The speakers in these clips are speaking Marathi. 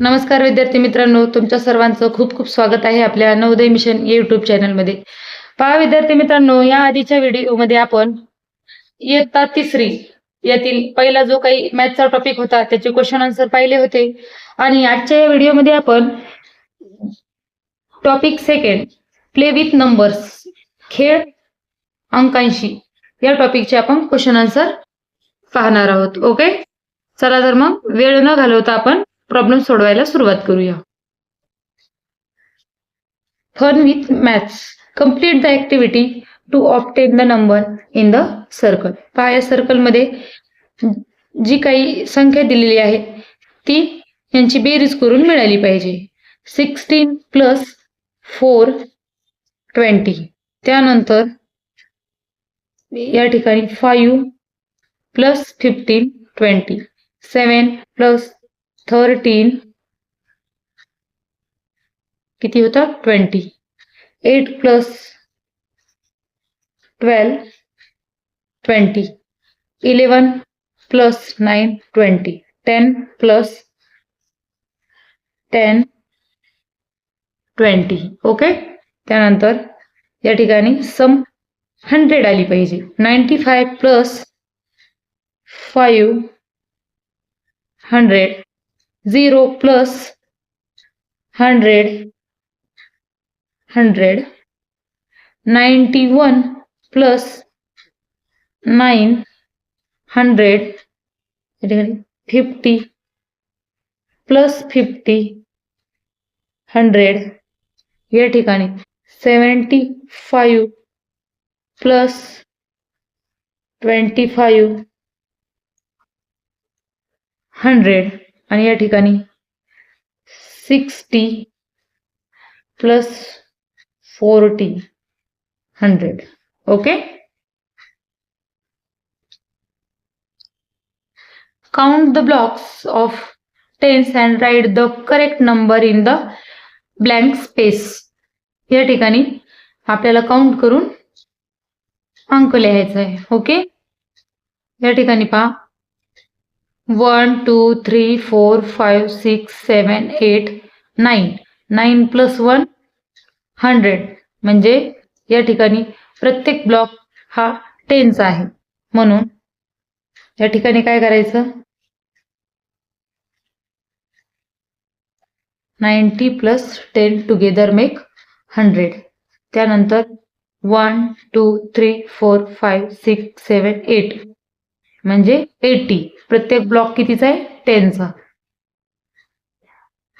नमस्कार विद्यार्थी मित्रांनो, तुमच्या सर्वांचं खूप खूप स्वागत आहे आपल्या नवोदय मिशन YouTube चॅनलमध्ये. पहा विद्यार्थी मित्रांनो, या आधीच्या व्हिडिओमध्ये आपण इयत्ता तिसरी यातील पहिला जो काही मॅथचा टॉपिक होता त्याचे क्वेश्चन आन्सर पाहिले होते आणि आजच्या या व्हिडिओमध्ये आपण topic second play with numbers खेळ अंकांशी या टॉपिकचे आपण क्वेश्चन आन्सर पाहणार आहोत. ओके, चला तर मग वेळ न घालवता आपण प्रॉब्लेम सोडवायला सुरुवात करूया. Fun with maths, complete the activity to obtain the number in the circle. पहा, या सर्कल मध्ये जी काही संख्या दिलेली आहे ती यांची बेरीज करून मिळाली पाहिजे. 16 प्लस 4 20. त्यानंतर या ठिकाणी 5 प्लस 15 20. 7 प्लस 13 किती होतात 20. 8 प्लस 12 20. 11 प्लस 9 20. 10 प्लस 10 20. ओके, त्यानंतर या ठिकाणी सम 100 आली पाहिजे. 95 प्लस 5 100. 0 प्लस 100 100. 91 प्लस 9 100. 50 प्लस 50 100. या ठिकाणी 75 प्लस 25 100. आणि या ठिकाणी 60 plus 40 100. Okay, count the blocks of tens and write the correct number in the blank space. या ठिकाणी आपल्याला काउंट करून अंक लिहायचा आहे. ओके, या ठिकाणी पहा 1 2 3 4 5 6 7 8 9. 9 प्लस 1 100. म्हणजे या ठिकाणी प्रत्येक ब्लॉक हा 10चा आहे. म्हणून या ठिकाणी काय करायचं, 90 प्लस 10 टुगेदर मेक 100. त्यानंतर 1 2 3 4 5 6 7 8 म्हणजे 80. प्रत्येक ब्लॉक कितीचा आहे 10चा.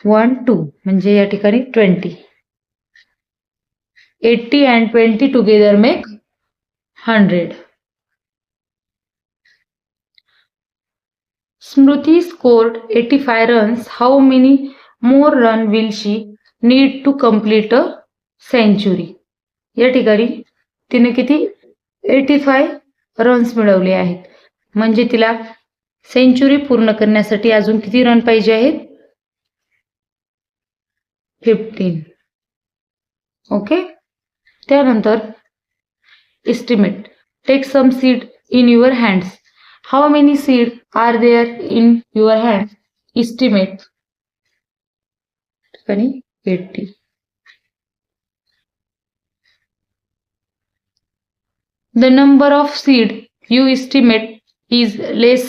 1 2 म्हणजे या ठिकाणी 20. 80 and 20 together make 100. Smriti scored 85 runs. How many more runs will she need to complete a century? या ठिकाणी तिने किती 85 रन्स मिळवले आहेत. म्हणजे तिला सेंचुरी पूर्ण करण्यासाठी अजून किती रन पाहिजे आहेत 15. ओके, त्यानंतर estimate, take some seed in your hands. How many seed are there in your hand? Estimate 80. The number of seed you estimate is less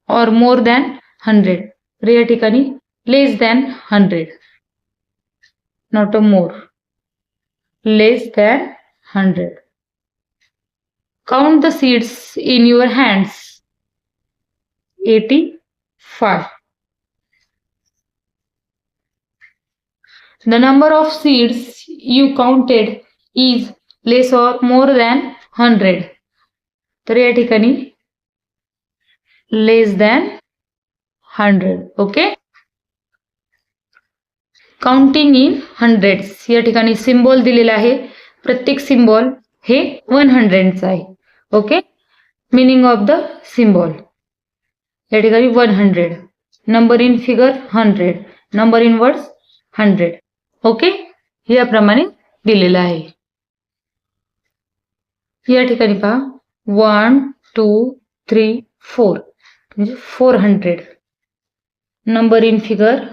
or more than 100. तर या ठिकाणी less than 100, not a more. Less than 100. Count the seeds in your hands. 85. The number of seeds you counted is less or more than 100. तर या ठिकाणी less than 100. Okay, counting in hundreds. या ठिकाणी सिम्बॉल दिलेला आहे. प्रत्येक सिम्बॉल हे 100चा आहे. Okay, meaning of the symbol या ठिकाणी 100. Number in figure 100. Number in words 100. Okay, याप्रमाणे दिलेलं आहे. या ठिकाणी पहा 1 2 3 4 म्हणजे 400. Number in figure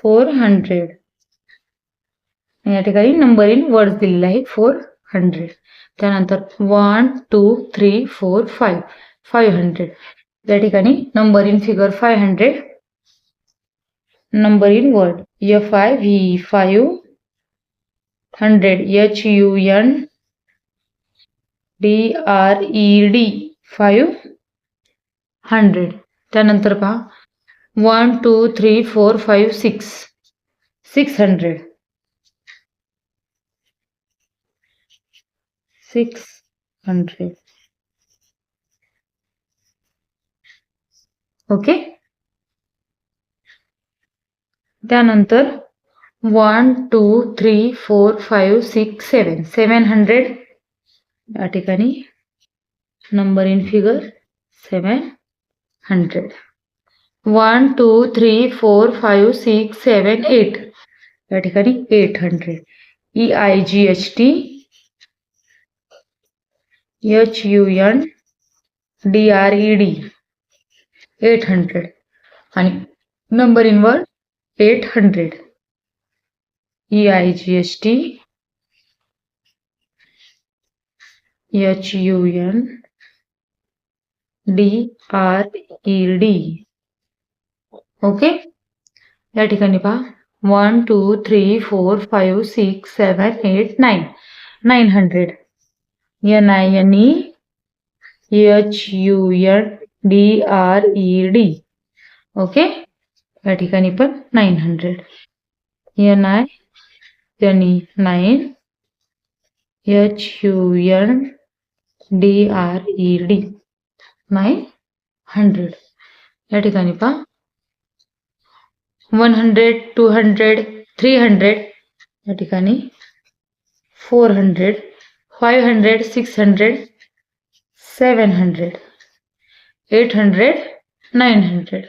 400. या ठिकाणी नंबर इन वर्ड्स दिलेला आहे 400. त्यानंतर 1 2 3 4 5 500. या ठिकाणी number in figure 500. Number in word FIV 500 HUNDRED 500. त्यानंतर पहा 1 2 3 4 5 6 600 600. ओके. त्यानंतर 1 2 3 4 5 6 7 700. या ठिकाणी नंबर इन फिगर 700. 1 2 3 4 5 6 7 8. या ठिकाणी 800. EIGHT HUNDRED 800. आणि number in word 800. EIGHT HUNDRED. Okay. या ठिकाणी पहा 1 2 3 4 5 6 7 8 9 900. NINE HUNDRED. ओके. या ठिकाणी पण 900. NINE 9 HUNDRED 900. या ठिकाणी पहा 100 200 300. या ठिकाणी 400 500 600 700 800 900.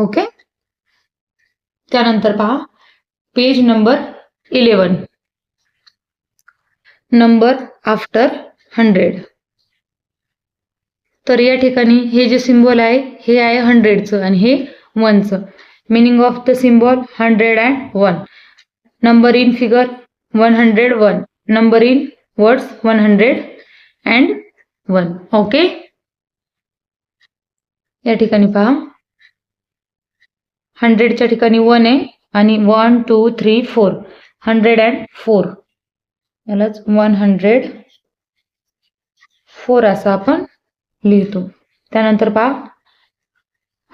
ओके. त्यानंतर पहा पेज नंबर 11. Number after 100. तर या ठिकाणी हे जे सिम्बॉल आहे हे आहे 100चं आणि हे 1चं. Meaning of the symbol 101. Number in figure 101. Number in words 101. Okay. या ठिकाणी पहा 100च्या ठिकाणी 1 आहे आणि 1 2 3 4 104. यालाच 104 असं आपण लिहितो. त्यानंतर पहा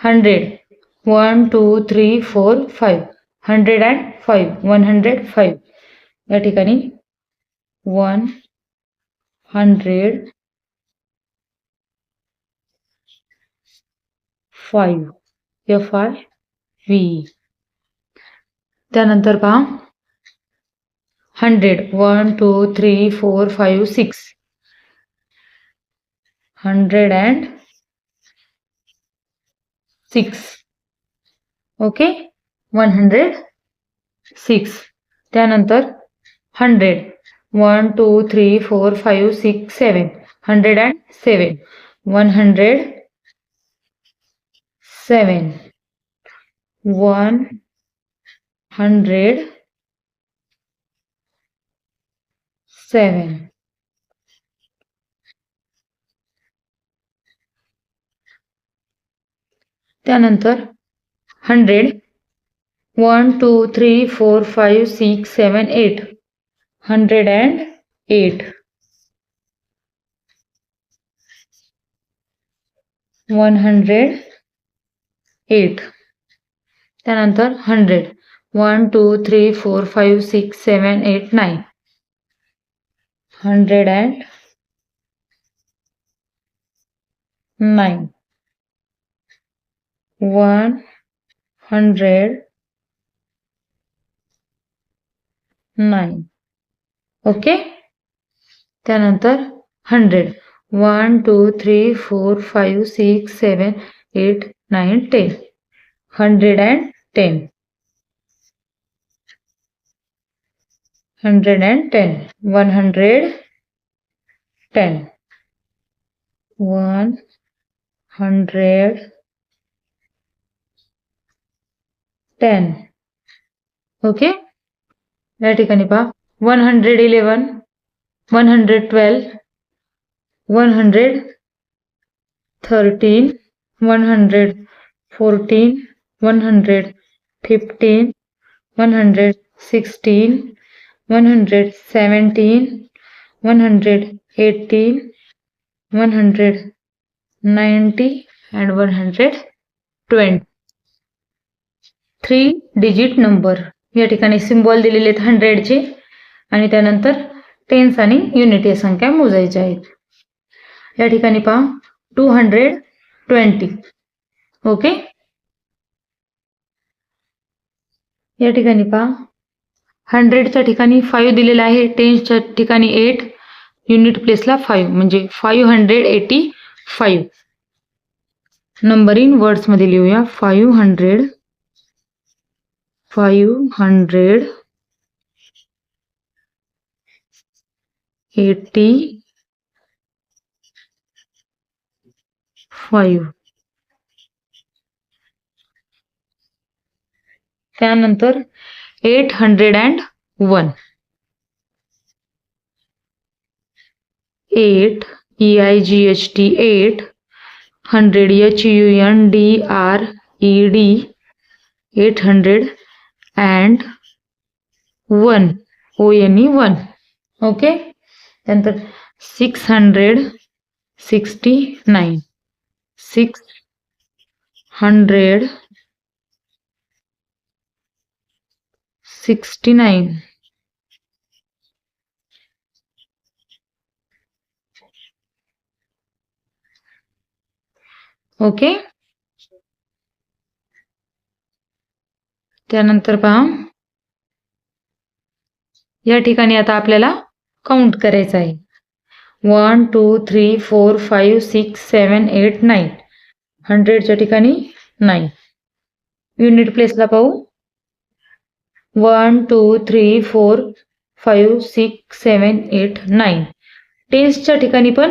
100 1 2 3 4 5 105 105. या ठिकाणी 100 5 FIV. त्यानंतर पहा 100 1 2 3 4 5 6 106. ओके. 106. त्यानंतर 100 1 2 3 4 5 6 7 107 107 107. त्यानंतर 100 1 2 3 4 5 6 7 8 108 108. त्यानंतर 100 1 2 3 4 5 6 7 8 9 109 109. ओके. त्यानंतर 100 1 2 3 4 5 6 7 8 9 10 110 110 110 110. ओके, या ठिकाणी पहा 111, 112, 113, 114, 115, 116, 117, 118, 190 and 120. 3 digit number. या ठिकाणी सिम्बॉल दिलेले आहेत 100चे आणि त्यानंतर टेन्स आणि युनिट या संख्या मोजायच्या आहेत. या ठिकाणी पहा 220. ओके, या ठिकाणी पहा 100च्या ठिकाणी 5 दिलेला आहे, टेन्सच्या ठिकाणी 8, युनिट प्लेसला 5 म्हणजे 585. नंबर इन वर्ड्स मध्ये लिहूया 500, 585. त्यानंतर 801. 8 EIGHT 8, 100 HUNDRED 800 and 1 ONE 1. Okay, त्यानंतर 669, 669. ओके, त्यानंतर पहा या ठिकाणी आता आपल्याला काउंट करायचं आहे. 1 2 3 4 5 6 7 8 9. 100च्या ठिकाणी 9. युनिट प्लेसला पाहू 1 2 3 4 5 6 7 8 9. टेन्सच्या ठिकाणी पण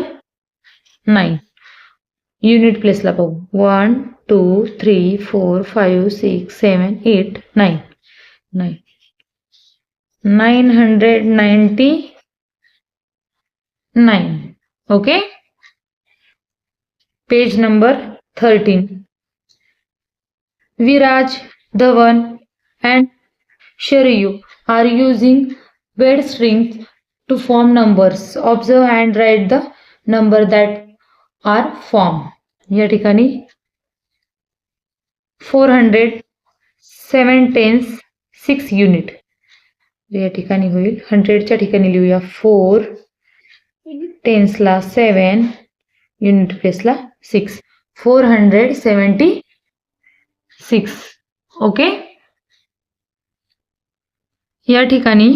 9. युनिट प्लेसला पाहू 1 2 3 4 5 6 7 8 9. 999. Okay, page number 13. Viraj, Dhawan and Sharayu are using word strings to form numbers. Observe and write the number that are formed. या ठिकाणी 400, 7 tens, 6 युनिट. या ठिकाणी होईल 100च्या ठिकाणी लिहूया 4, टेन्सला 7, युनिट प्लेसला 6. 476. ओके, या ठिकाणी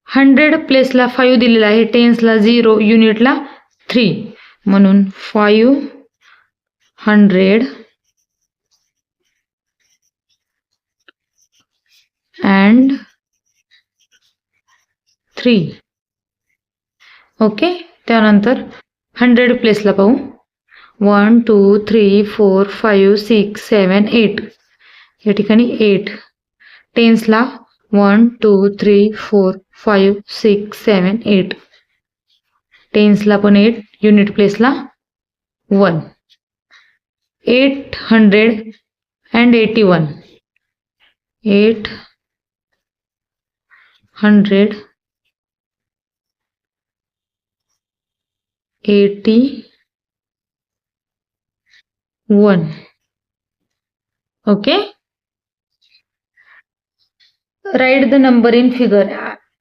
100 प्लेसला 5 दिलेला आहे, टेन्सला 0, युनिटला 3 म्हणून 500 and 3. ओके, त्यानंतर 100 प्लेसला पाहू 1 2 3 4 5 6 7 8. या ठिकाणी 8, टेन्सला 1 2 3 4 5 6 7 8. टेन्सला पण 8, युनिट प्लेसला 1. 881. 881. Okay, write the number in figure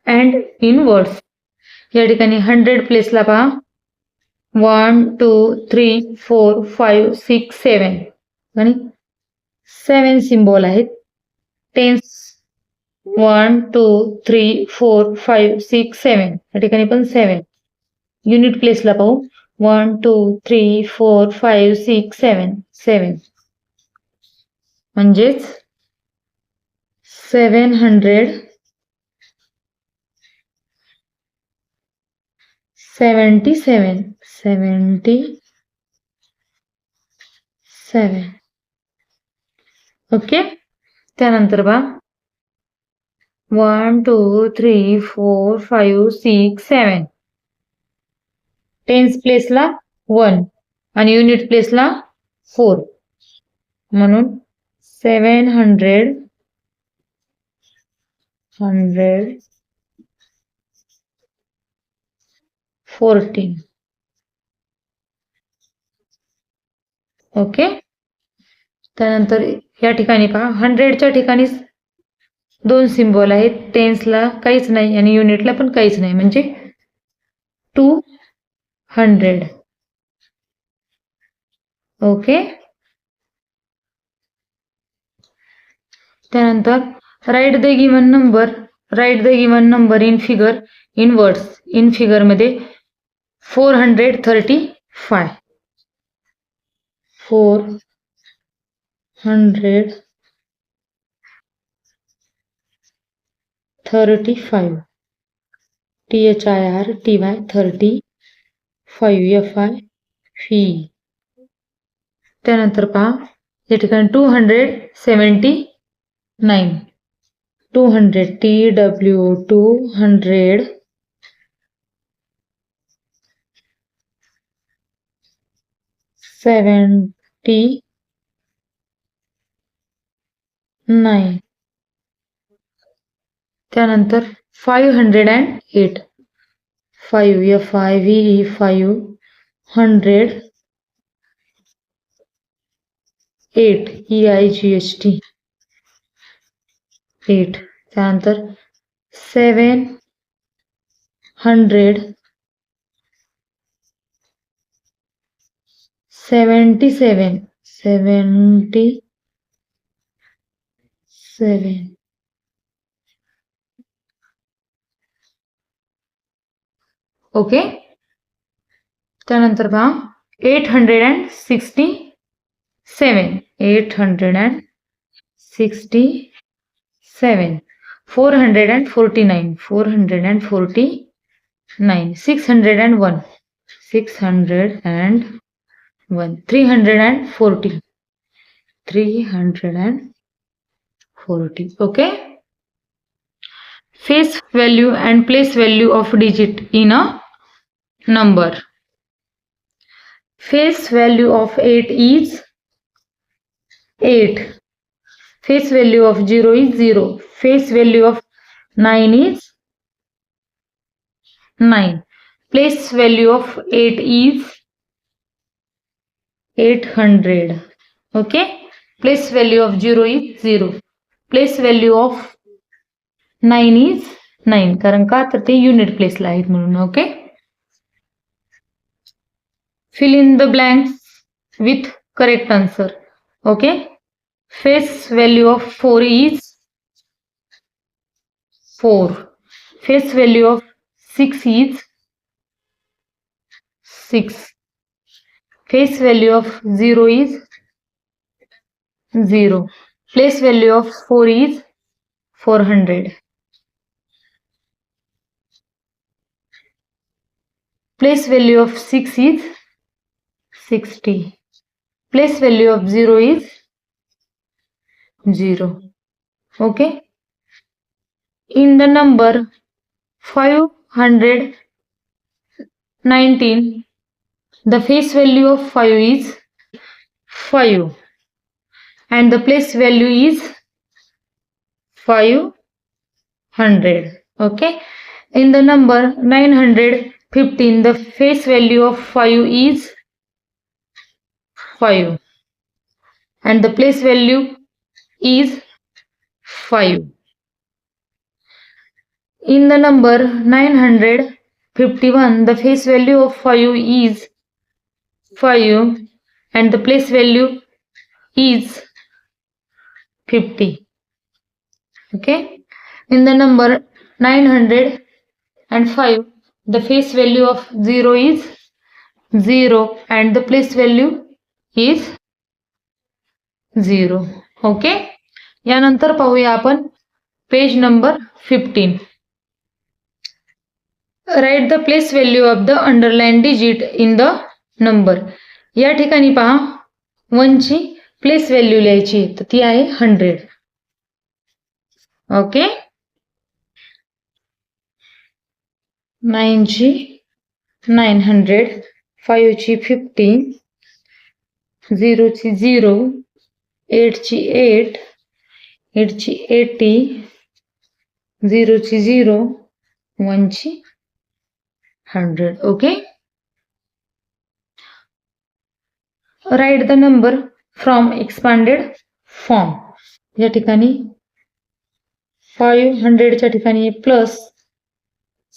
and in words. या ठिकाणी 100 प्लेसला पहा 1 2 3 4 5 6 7 आणि 7 सिम्बॉल आहेत. टेन्स 1 2 3 4 5 6 7. या ठिकाणी पण 7. युनिट प्लेसला पाहू 1 2 3 4 5 6 7. 7 म्हणजेच 77. ओके, त्यानंतर बा 1 2 3 4 5 6 7 टेन्स प्लेसला 1 आणि युनिट प्लेसला 4 म्हणून 700 114. ओके. त्यानंतर या ठिकाणी पहा 100च्या ठिकाणी 2 सिम्बॉल आहेत. टेन्सला काहीच नाही आणि युनिटला पण काहीच नाही, म्हणजे 200. ओके. त्यानंतर write the given number in figure in words. In figure मध्ये 435 435 THIRTY 35 FI. त्यानंतर पहा या ठिकाणी 279 200 TW 200 79. त्यानंतर 508 5 FIVE 500 8 EIGHT 8. त्यानंतर 777 ओके. त्यानंतर पहा 867 867 449 449 601 340 340. Okay. Face value and place value of digit in a number. Face value of 8 is 8. Face value of 0 is 0. Face value of 9 is 9. Place value of 8 is 800. Okay. Place value of 0 is 0. Place value of 9 is 9. कारण का तर ते युनिट प्लेसला आहेत म्हणून. Okay. Fill in the blanks with correct answer. Okay. Face value of 4 is 4. Face value of 6 is 6. Face value of 0 is 0. Place value of 4 is 400. Place value of 6 is 60. Place value of 0 is 0. Okay. In the number 519, the face value of 5 is 5 and the place value is 500. Okay. In the number 915, the face value of 5 is 5 and the place value is 5. In the number 951, the face value of 5 is 5 and the place value is 50. Okay. In the number 905, the face value of 0 is 0 and the place value is 0. Okay. यानंतर पाहूया आपण page number 15. Write the place value of the underline digit in the number. या ठिकाणी पहा 1 ची प्लेस व्हॅल्यू लिहायची तर ती आहे 100. ओके. 9 ची 900, 5 ची 50, 0 ची 0, 8 ची 8, 8 ची 80, 0 ची 0, 1 ची 100. Okay. Write the number from expanded form. या ठिकाणी 500 च्या ठिकाणी प्लस,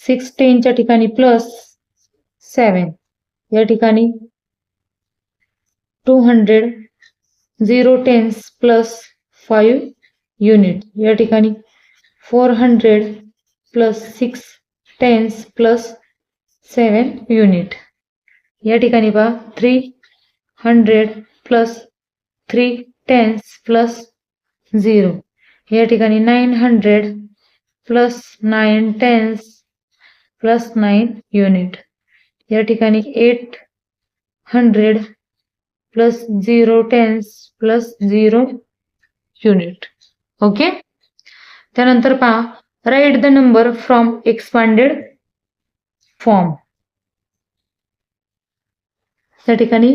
610 च्या ठिकाणी प्लस 7, या ठिकाणी 200, 0 tens प्लस 5 युनिट, या ठिकाणी 400 प्लस 6 tens प्लस 7 युनिट, या ठिकाणी पहा 300 प्लस 3 tens प्लस 0, या ठिकाणी 900 प्लस 9 tens प्लस 9 युनिट, या ठिकाणी 800 plus 0 tens plus 0 unit. Okay. त्यानंतर पहा right the number from expanded form. या ठिकाणी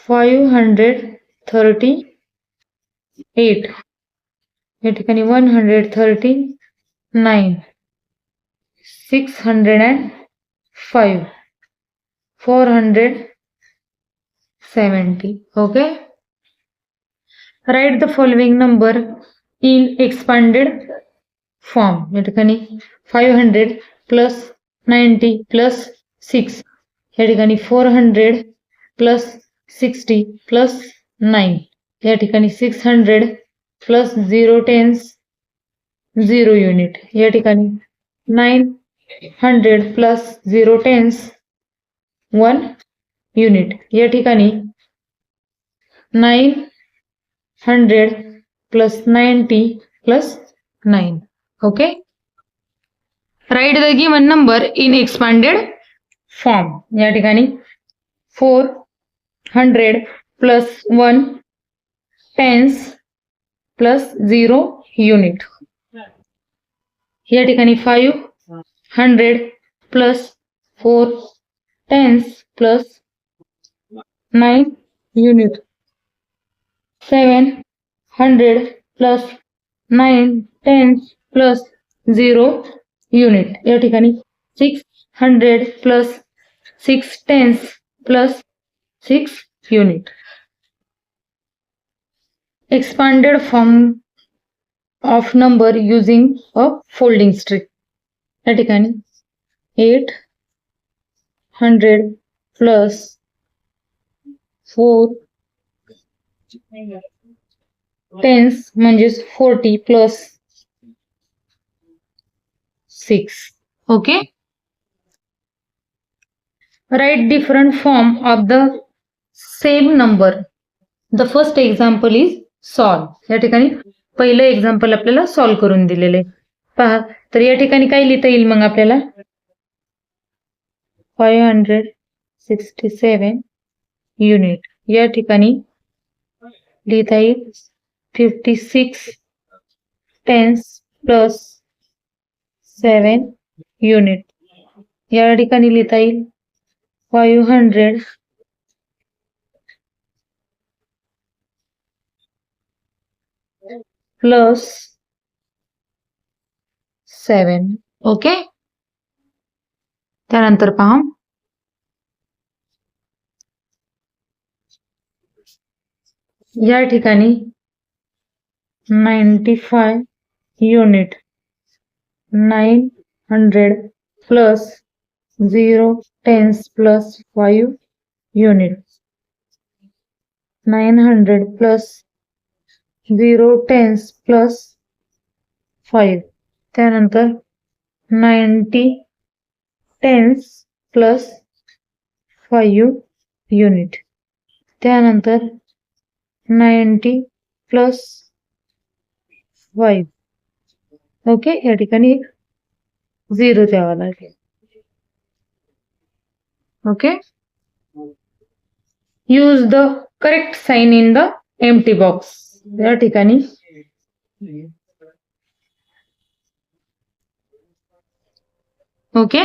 538, या ठिकाणी 139, 605, 470. Okay. Write the following number in expanded form. या ठिकाणी 500 प्लस 90 प्लस 6, या ठिकाणी 400 प्लस 60 प्लस 9, या ठिकाणी 600 प्लस 0 tens 0 युनिट, या ठिकाणी 900 प्लस 0 tens 1 युनिट, या ठिकाणी 900 plus 90 plus 9. Okay. Write the given number in expanded form. या ठिकाणी 400 प्लस 1 tens प्लस 0 युनिट, या ठिकाणी 500 plus 4 tens plus 9 unit, 700 plus 9 tens plus 0 unit, या ठिकाणी 600 plus 6 tens plus 6 unit. Expanded form of number using a folding trick. या ठिकाणी 800 प्लस 4 tens म्हणजेच 40 plus 6. Okay. Right different form of the same number. The first example is solve. या ठिकाणी पहिलं एक्झाम्पल आपल्याला सॉल्व करून दिलेले पहा. तर या ठिकाणी काय लिहिता येईल मग आपल्याला 567 युनिट, या ठिकाणी लिहिता येईल 56 tens प्लस 7 युनिट, या ठिकाणी लिहिता येईल 500 प्लस 7. ओके. त्यानंतर पहा या ठिकाणी 95 unit, 900 plus 0 tens plus 5 unit, 900 plus 0 tens plus 5, त्यानंतर 90 tens प्लस 5 युनिट, त्यानंतर 90 प्लस 5. ओके. या ठिकाणी 0 द्यावा लागेल. Okay. Use the correct sign in the empty box. या ठिकाणी ओके.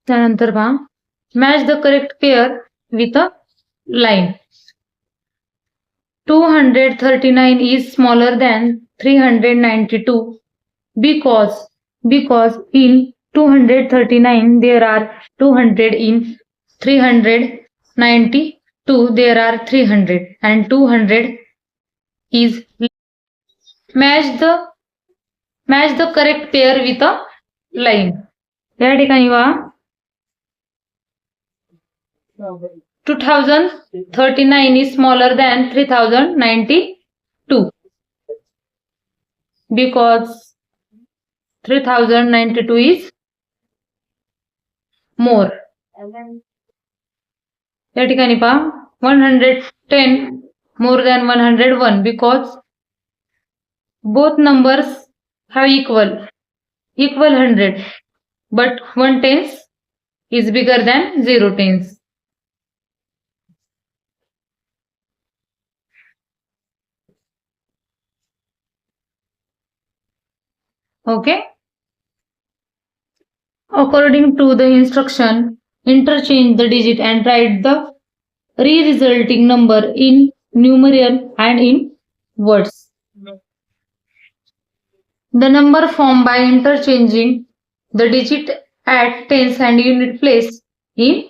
त्यानंतर पहा, match the correct pair with a line. 239 is smaller than 392 because in 239 there are 200, in 392 there are 300 and 200 is match the correct pair with a line. या ठिकाणी वा 2039 is smaller than 3092 because 3092 is more. या ठिकाणी पहा 110 more than 101 because both numbers have equal 100 but 1 tens is bigger than 0 tens. Okay. According to the instruction, interchange the digit and write the resulting number in numeral and in words. The number formed by interchanging the digit at tens and unit place in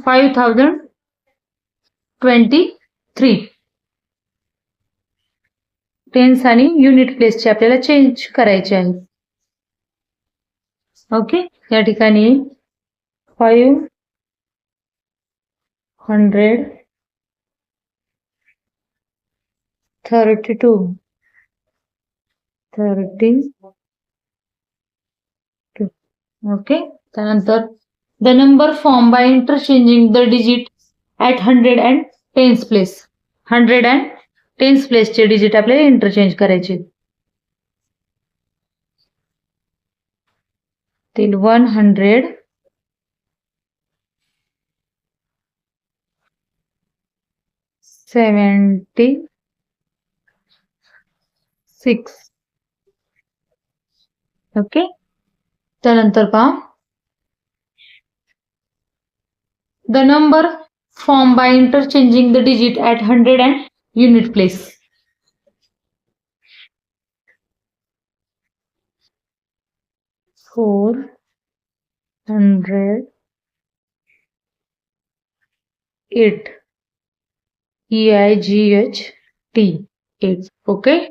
5023. Tense आणि युनिट प्लेसचे आपल्याला चेंज करायचे आहे. ओके. या ठिकाणी 500 32 ओके. त्यानंतर the number form by interchanging the digit at 100 and tense place. 100 and tense प्लेसचे digit आपल्याला इंटरचेंज करायचे. 176 ओके. त्यानंतर पहा the number form by interchanging the digit at 100 and unit place. 408 EIGHT 8. Okay.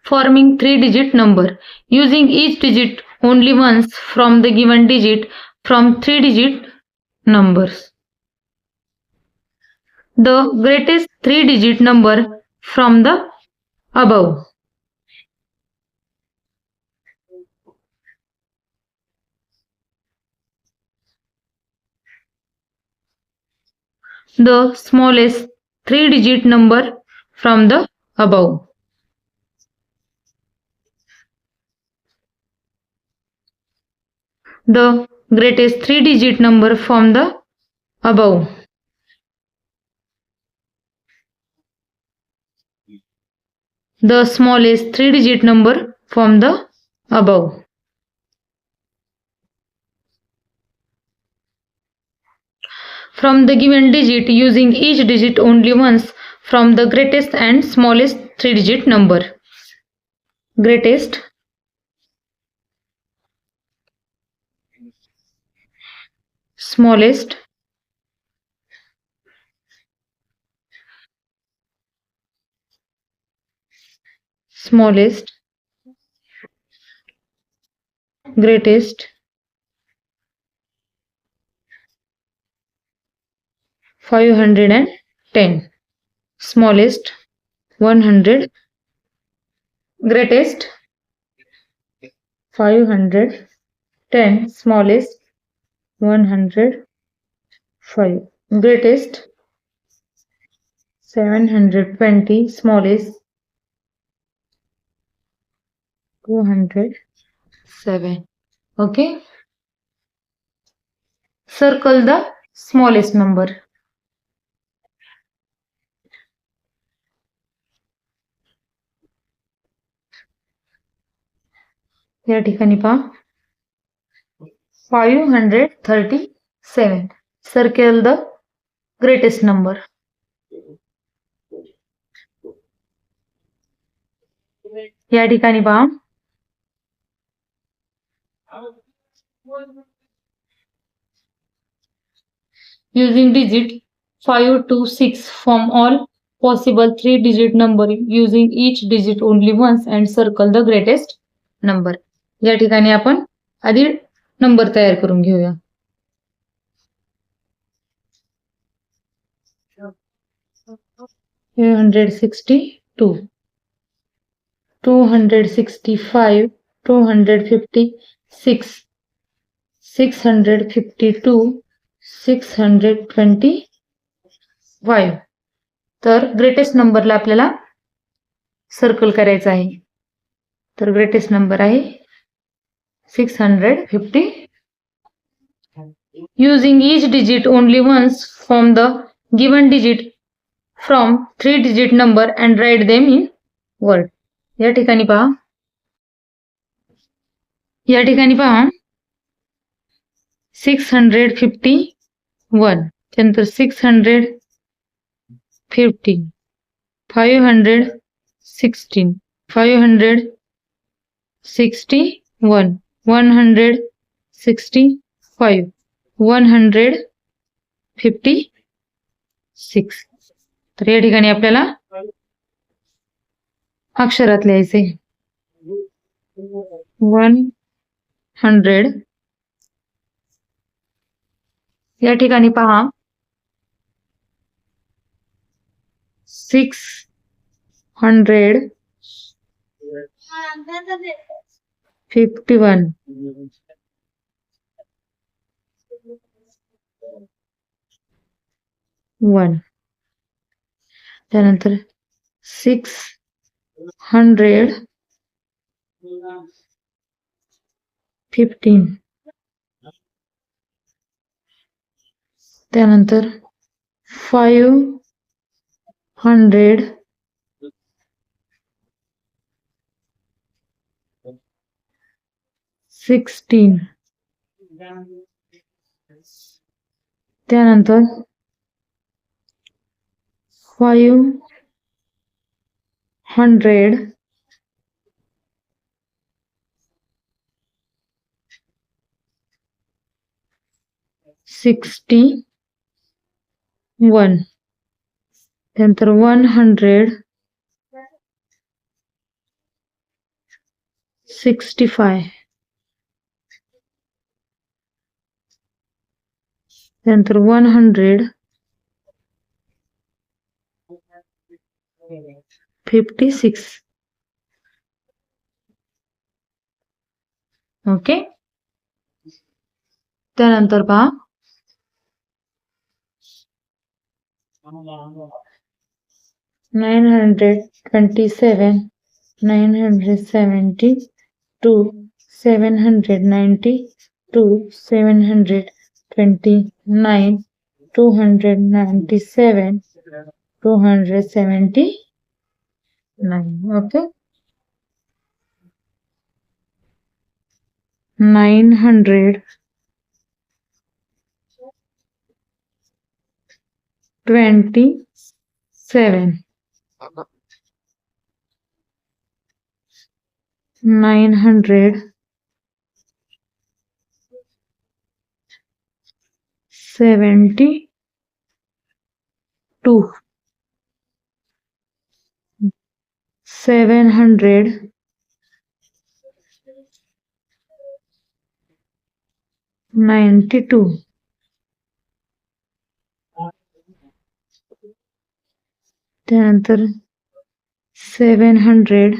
Forming 3-digit number using each digit only once from the given digit from 3-digit numbers. The greatest 3-digit number from the above. The smallest 3-digit number from the above. The greatest 3-digit number from the above. The smallest 3-digit number from the above. From the given digit using each digit only once from the greatest and smallest 3-digit number. Greatest, smallest, greatest, 510, smallest 100, greatest 510, smallest 105, greatest 720, smallest 200, 7. Okay. Circle the smallest number. या ठिकाणी पहा 537. Circle the greatest number. या ठिकाणी पहा using digit 5 to 6 from all possible 3-digit number using each digit only once and circle the greatest number. या ठिकाणी आपण आधी नंबर तयार करून घेऊया. 262, 265, 256, 652, 625. तर ग्रेटेस्ट नंबरला आपल्याला सर्कल करायचं आहे. तर ग्रेटेस्ट नंबर आहे 650. Using each digit only once from the given digit from 3-digit number and write them in word. या ठिकाणी पहा 651, त्यानंतर 650, 516, 561, 165, 156. तर या ठिकाणी आपल्याला अक्षरात लिहायचे 100. या ठिकाणी पहा 651, 1. त्यानंतर 615, त्यानंतर 516, त्यानंतर 561, त्यानंतर 165, त्यानंतर 156. ओके. त्यानंतर पहा 927, 972, 792, 729, 297, 279. Okay. 927, 972, 792, त्यानंतर 729,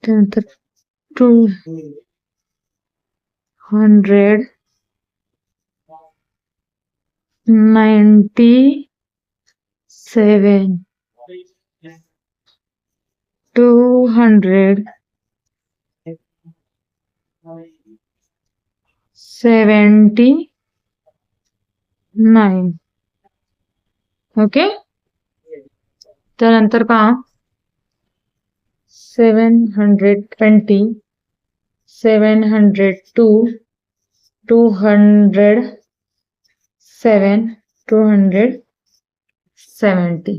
त्यानंतर 200, 97 279. ओके, त्यानंतर पहा 720 702 207 270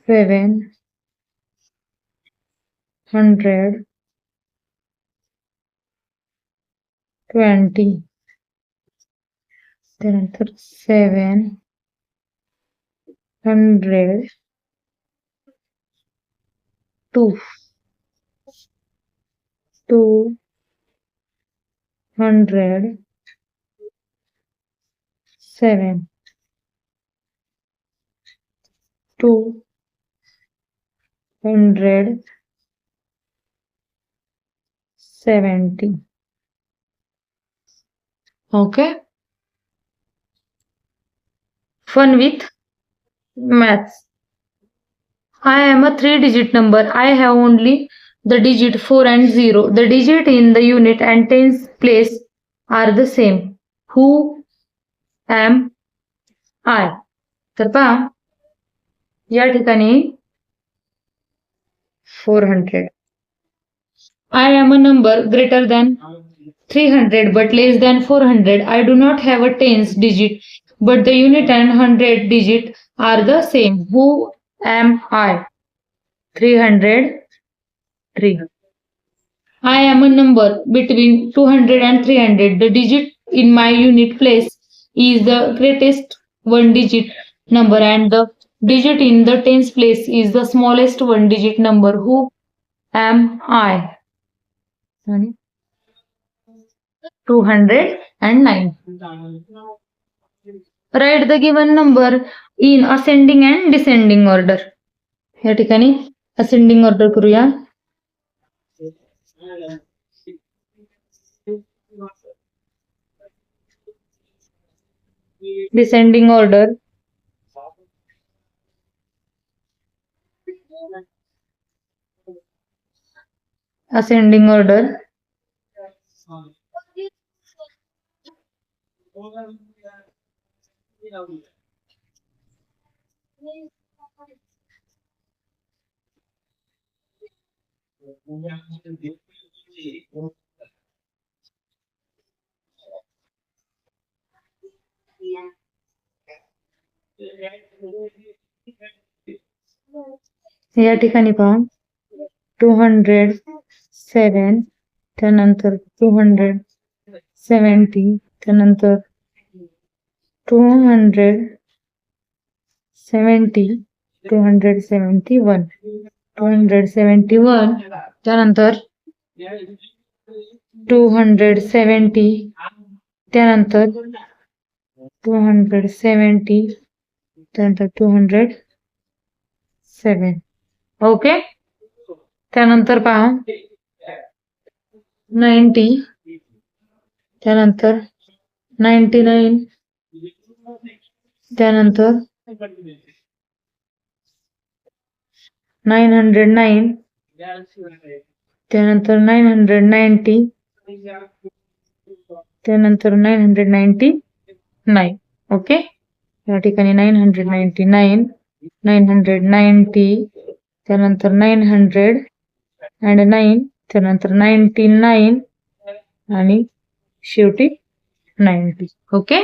720 त्यानंतर 702 207 270. Okay. Fun with maths. I am a 3-digit number. I have only the digit 4 and 0. The digit in the unit and tens place are the same. Who am I? तर पहा या ठिकाणी 400. I am a number greater than 300 but less than 400. I do not have a tens digit but the unit and 100 digit are the same. Who am I? 303. I am a number between 200 and 300. The digit in my unit place is the greatest one-digit number and the digit in the tens place is the smallest one-digit number. Who am I? 209. Write the given number in ascending and descending order. या ठिकाणी ascending order करूया. Descending order. Ascending order. या ठिकाणी पहा 207 त्यानंतर 270 त्यानंतर 270 271 271 त्यानंतर 270 त्यानंतर 270 त्यानंतर 207. ओके, त्यानंतर पहा 90 त्यानंतर 99 त्यानंतर 909 त्यानंतर 990 त्यानंतर 999. ओके, या ठिकाणी 999 990 त्यानंतर 909 त्यानंतर 99 आणि शेवटी 90. Okay,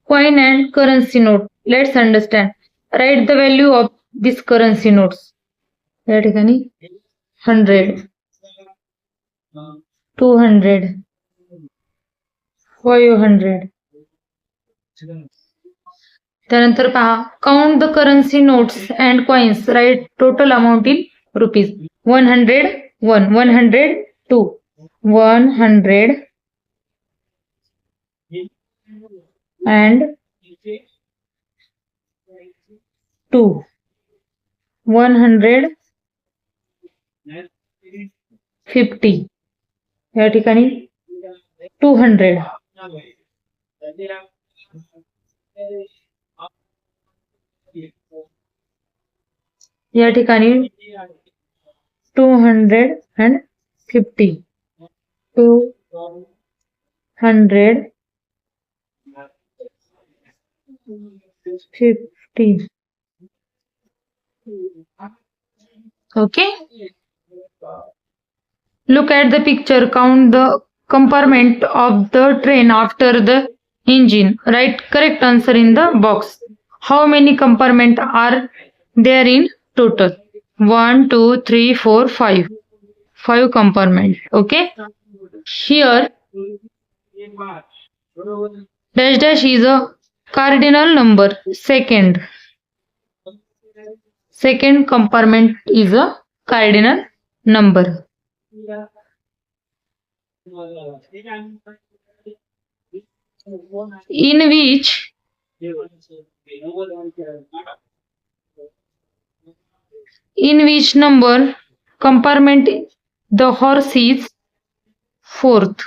coin and currency note. Let's understand. Write the value of this currency notes. या ठिकाणी 100 200 500. त्यानंतर पहा count the currency notes and coins. Write total amount in rupees. 100 1 100 2 100 and 2 150. या ठिकाणी 200 या ठिकाणी 250 250. Okay. Look at the picture. Count the compartment of the train after the engine. Write correct answer in the box. How many compartments are there in total? 1, 2, 3, 4, 5. 5 compartments. Okay. Here dash dash is a cardinal number. Second compartment is a cardinal number. In which number compartment the horse is? Fourth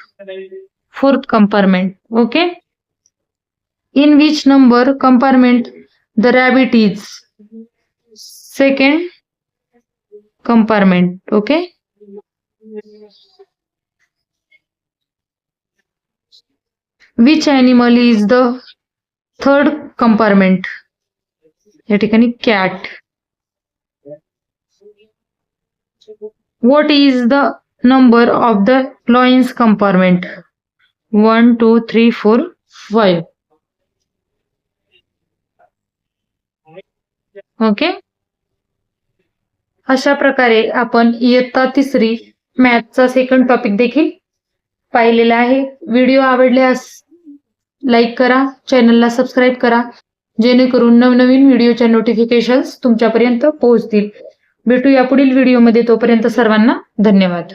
compartment. Okay. In which number compartment the rabbit is? Second compartment. Okay. Which animal is the third compartment? या ठिकाणी cat. What is the number of the lion's compartment? 1, 2, 3, 4, 5. Okay. अशा प्रकारे आपण इयत्ता 3 मॅथचा सेकंड टॉपिक देखील पाहिलेला आहे. व्हिडिओ आवडल्यास लाईक करा, चॅनलला सबस्क्राईब करा, जेणेकरून नवनवीन व्हिडिओच्या नोटिफिकेशन्स तुमच्यापर्यंत पोहोचतील. भेटूया पुढील व्हिडिओमध्ये. तोपर्यंत सर्वांना धन्यवाद.